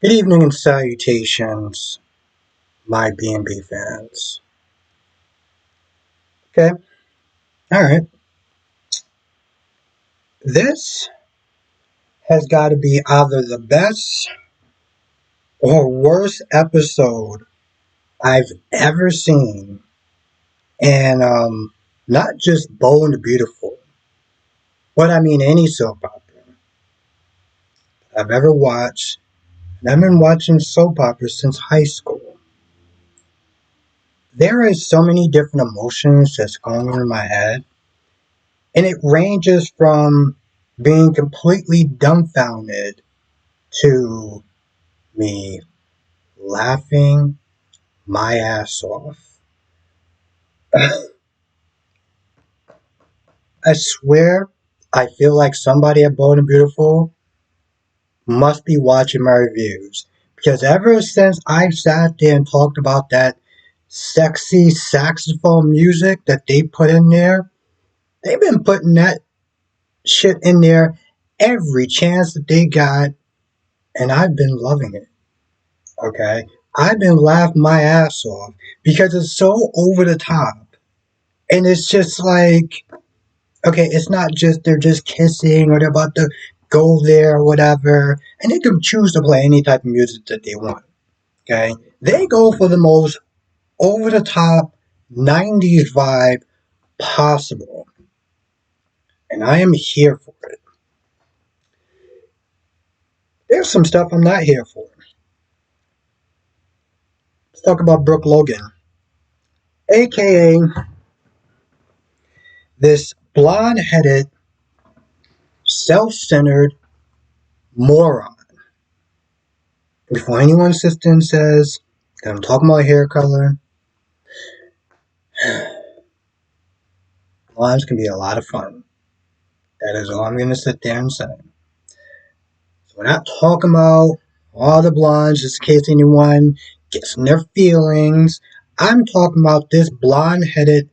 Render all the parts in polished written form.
Good evening and salutations, my B&B fans. Okay, alright. This has got to be either the best or worst episode I've ever seen. And not just Bold and the Beautiful, but I mean any soap opera I've ever watched. And I've been watching soap operas since high school. There is so many different emotions that's going on in my head. And it ranges from being completely dumbfounded to me laughing my ass off. I swear, I feel like somebody at Bold and Beautiful must be watching my reviews. Because ever since I sat there and talked about that sexy saxophone music that they put in there, they've been putting that shit in there every chance that they got, and I've been loving it. Okay? I've been laughing my ass off because it's so over the top. And it's just like, okay, it's not just they're just kissing or they're about to go there or whatever. And they can choose to play any type of music that they want. Okay? They go for the most over the top 90s vibe possible. And I am here for it. There's some stuff I'm not here for. Let's talk about Brooke Logan, aka this blonde headed, self centered moron. Before anyone sits there and says that I'm talking about hair color, blondes can be a lot of fun. That is all I'm going to sit there and say. So we're not talking about all the blondes just in case anyone gets in their feelings. I'm talking about this blonde headed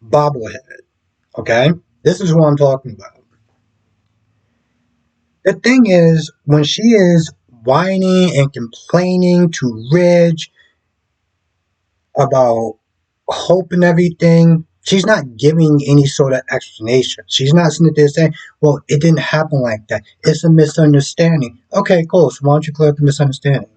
bobblehead. Okay? This is what I'm talking about. The thing is, when she is whining and complaining to Ridge about hope and everything, she's not giving any sort of explanation. She's not sitting there saying, well, it didn't happen like that. It's a misunderstanding. Okay, cool. So why don't you clear up the misunderstanding?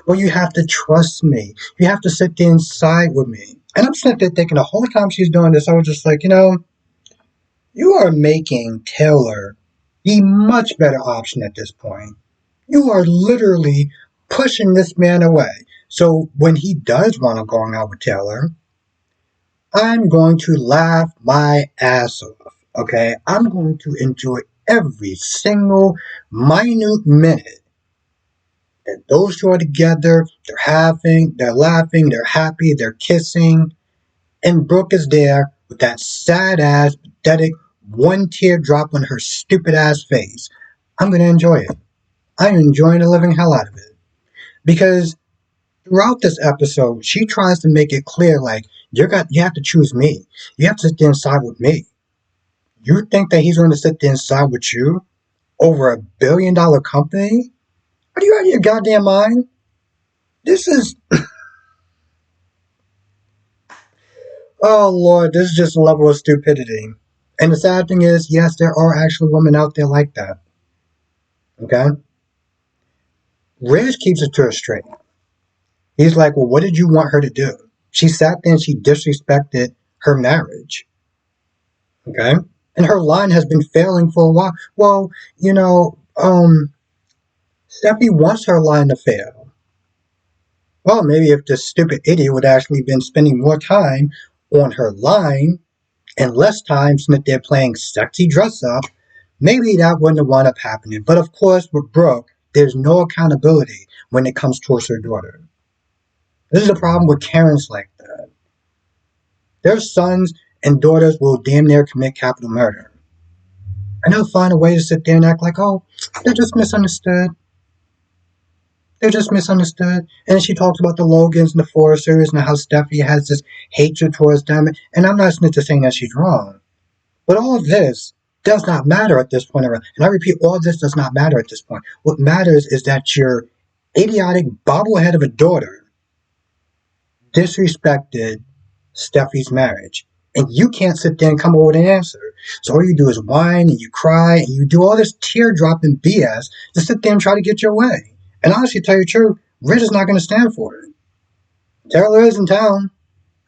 Well, you have to trust me. You have to sit there inside with me. And I'm sitting there thinking the whole time she's doing this, I was just like, you are making Taylor the much better option at this point. You are literally pushing this man away. So when he does want to go out with Taylor, I'm going to laugh my ass off. Okay? I'm going to enjoy every single minute minute that those two are together. They're laughing, they're happy, they're kissing. And Brooke is there with that sad ass, pathetic, one teardrop on her stupid ass face. I'm going to enjoy it. I'm enjoying the living hell out of it. Because throughout this episode, she tries to make it clear, like, you have to choose me. You have to sit there and side with me. You think that he's going to sit there and side with you over $1 billion company? Are you out of your goddamn mind? This is... oh, Lord, this is just a level of stupidity. And the sad thing is, yes, there are actually women out there like that. Okay? Ridge keeps it to her straight. He's like, well, what did you want her to do? She sat there and she disrespected her marriage. Okay? And her line has been failing for a while. Well, Steffi wants her line to fail. Well, maybe if this stupid idiot would actually been spending more time on her line and less time spent there playing sexy dress up, maybe that wouldn't have wound up happening. But of course, with Brooke, there's no accountability when it comes towards her daughter. This is the problem with Karens like that. Their sons and daughters will damn near commit capital murder. And they'll find a way to sit there and act like, oh, they're just misunderstood. They're just misunderstood. And she talks about the Logans and the Forresters and how Steffi has this hatred towards them. And I'm not saying that she's wrong. But all of this does not matter at this point. And I repeat, all of this does not matter at this point. What matters is that you're idiotic bobblehead of a daughter disrespected Steffi's marriage. And you can't sit there and come up with an answer. So all you do is whine and you cry and you do all this tear-dropping BS to sit there and try to get your way. And honestly, to tell you the truth, Rich is not going to stand for it. Taylor is in town.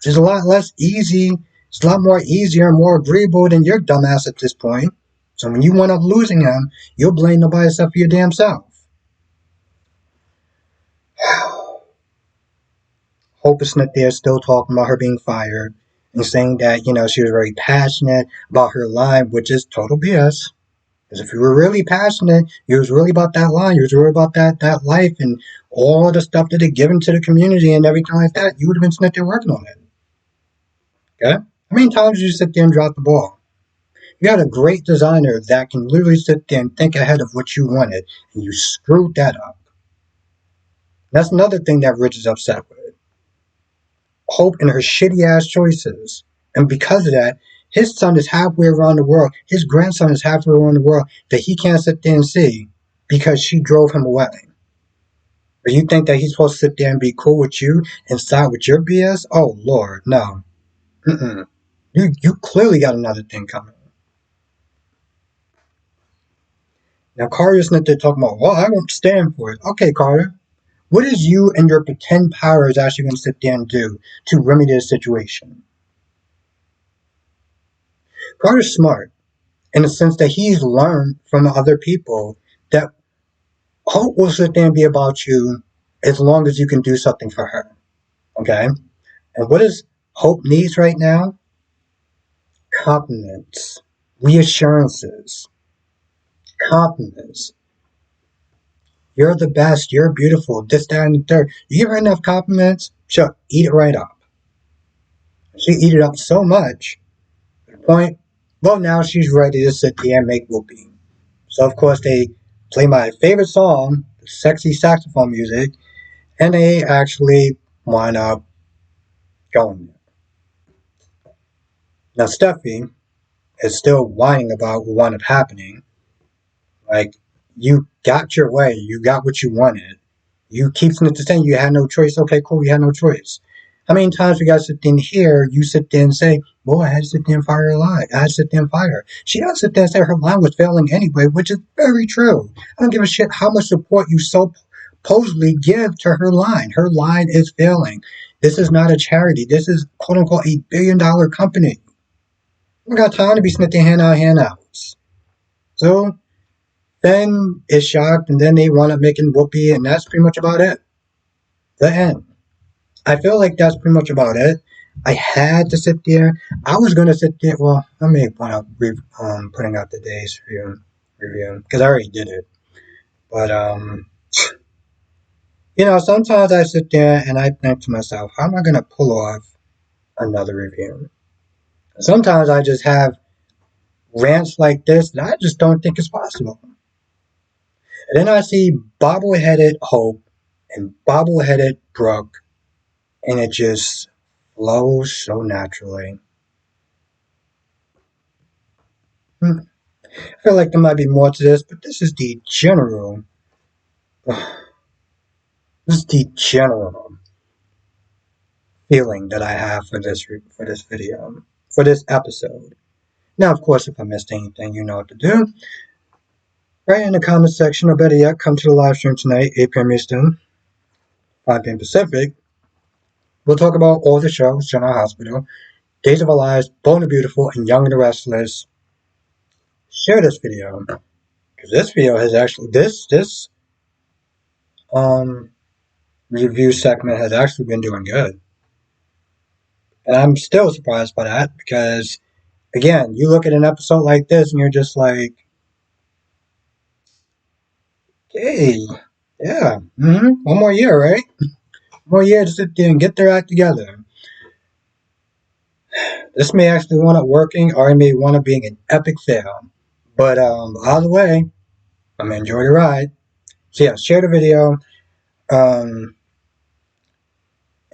She's a lot less easy. It's a lot more easier and more agreeable than your dumbass at this point. So when you wind up losing him, you'll blame nobody except for your damn self. Hope is not there still talking about her being fired and saying that, she was very passionate about her line, which is total BS. Because if you were really passionate, you was really about that line, you was really about that life and all the stuff that it given to the community and everything like that, you would have been sitting there working on it. Okay? How many times did you sit there and drop the ball? You had a great designer that can literally sit there and think ahead of what you wanted, and you screwed that up. That's another thing that Rich is upset with. Hope and her shitty ass choices. And because of that, his son is halfway around the world. His grandson is halfway around the world that he can't sit there and see because she drove him away. Or you think that he's supposed to sit there and be cool with you and side with your BS? Oh, Lord, no. Mm-mm. You clearly got another thing coming. Now, Carter's not there talking about, well, I won't stand for it. Okay, Carter. What is you and your pretend powers actually going to sit there and do to remedy the situation? Carter's smart in the sense that he's learned from other people that hope will sit there and be about you as long as you can do something for her. Okay? And what does hope needs right now? Compliments, reassurances, compliments. You're the best, you're beautiful, this, that, and the third. You give her enough compliments, she'll eat it right up. She eat it up so much, to the point, well, now she's ready to sit there and make whoopee. So, of course, they play my favorite song, sexy saxophone music, and they actually wind up going there. Now, Steffi is still whining about what wound up happening. Like, you got your way, you got what you wanted. You keep saying you had no choice. Okay, cool, you had no choice. How many times we got to sit in here, you sit there and say, well, I had to sit there and fire her line. I had to sit there and fire her. She doesn't sit there and say her line was failing anyway, which is very true. I don't give a shit how much support you supposedly give to her line. Her line is failing. This is not a charity. This is, quote unquote, a billion-dollar company. We got time to be sitting there handouts. So, then is shocked, and then they wind up making whoopee, and that's pretty much about it. The end. I feel like that's pretty much about it. I had to sit there. I was gonna sit there. Well, I may want to putting out the day's review because I already did it. But sometimes I sit there and I think to myself, how am I gonna pull off another review? Sometimes I just have rants like this that I just don't think is possible. And then I see bobbleheaded Hope and bobbleheaded Brooke, and it just flows so naturally. I feel like there might be more to this, but this is the general. This is the general feeling that I have for this video, for this episode. Now, of course, if I missed anything, you know what to do. Write in the comment section, or better yet, come to the live stream tonight, 8 p.m. Eastern, 5 p.m. Pacific. We'll talk about all the shows, General Hospital, Days of Our Lives, Bold and Beautiful, and Young and the Restless. Share this video, because this video has actually, this review segment has actually been doing good. And I'm still surprised by that, because, again, you look at an episode like this, and you're just like, hey, yeah, one more year, right? One more year to sit there and get their act together. This may actually wind up working, or it may wind up being an epic fail. But either way, I'm gonna enjoy the ride. So yeah, share the video, and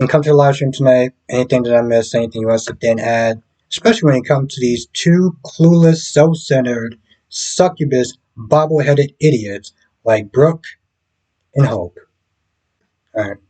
come to the live stream tonight. Anything that I missed, anything you want to sit there and add, especially when it comes to these two clueless, self-centered, succubus, bobble-headed idiots like Brooke and Hope. All right.